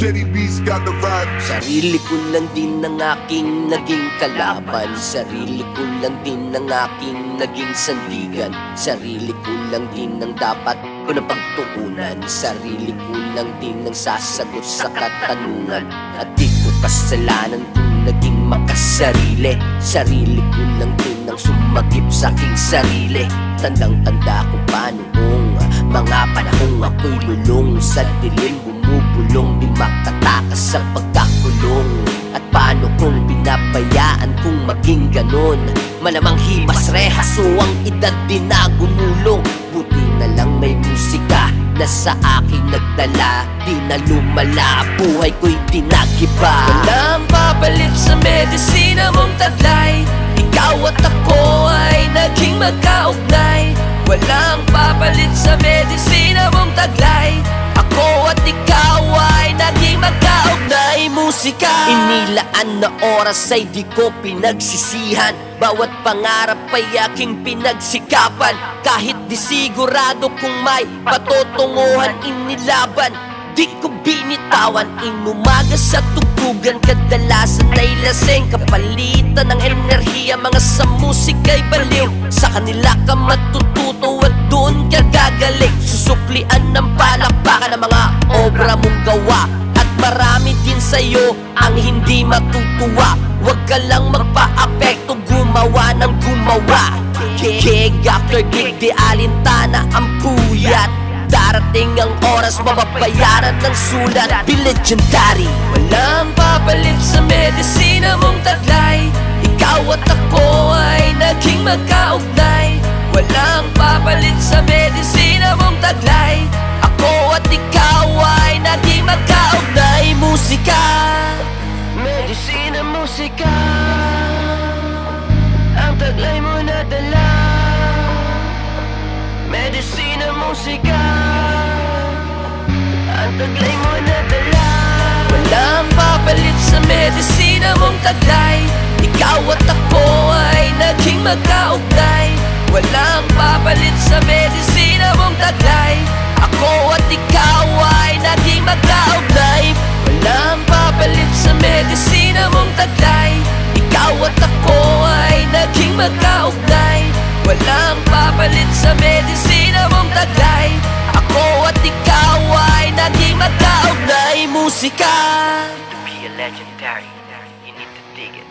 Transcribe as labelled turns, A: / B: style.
A: Jetty Beats got the vibe.
B: Sarili ko lang din ang aking naging kalaban. Sarili ko lang din ang aking naging sandigan. Sarili ko lang din ang dapat ko na pagtuunan. Sarili ko lang din ang sasagot sa katanungan. At di ko kasalanan kung naging makasarili. Sarili ko lang din ang sumagip sa aking sarili. Tandang-tanda ko pa noong mga panahong ako'y lulong sa dilim, bumubulong, di makatakas sa pagkakulong. At paano kung pinabayaan kung maging ganon? Malamang himas rehas o ang edad din na gumulong. Buti na lang may musika na sa akin nagdala. Di na lumala, buhay ko'y tinagiba. Walang papalit sa medisina mong taglay. Ikaw at ako ay naging magkaugnay. Walang papalit sa medisina mong taglay. Ako at ikaw ay naging magkaugnay. Musika, inilaan na oras ay di ko pinagsisihan. Bawat pangarap ay aking pinagsikapan. Kahit di sigurado kung may patutunguhan inilaban. Di ko binitawan, inumaga sa tugugan. Kadalasan ay laseng, kapalitan ng enerhiya. Mga sa musika'y baliw, sa kanila ka matututo at doon ka gagaling. Susuklian ng palakpakan ng mga obra mong gawa. At marami din sa'yo ang hindi matutuwa. Huwag ka lang magpa-apekto, gumawa ng gumawa. Gig after gig, di alintana ang puyat. Darating ang oras, mababayaran ng sulat. Be legendary. Walang papalit sa medisina mong taglay. Ikaw at ako ay naging magkaugnay. Walang papalit sa medisina mong taglay. Ako at ikaw ay naging magkaugnay. Musika, medisina musika, ang taglay mo na dala. Medisina musika, ang taglay mo na dala. Walang papalit sa medisina mong taglay. Ikaw at ako ay naging magkaugnay. Walang papalit sa medisina mong taglay. Ako at ikaw ay naging magkaugnay. Walang papalit sa medisina mong taglay. Ikaw at ako ay naging magkaugnay. Walang papalit sa medisina mong taglay. Ako at ikaw ay naging magkaugnay. Musika.
C: To be a legendary, you need to dig it.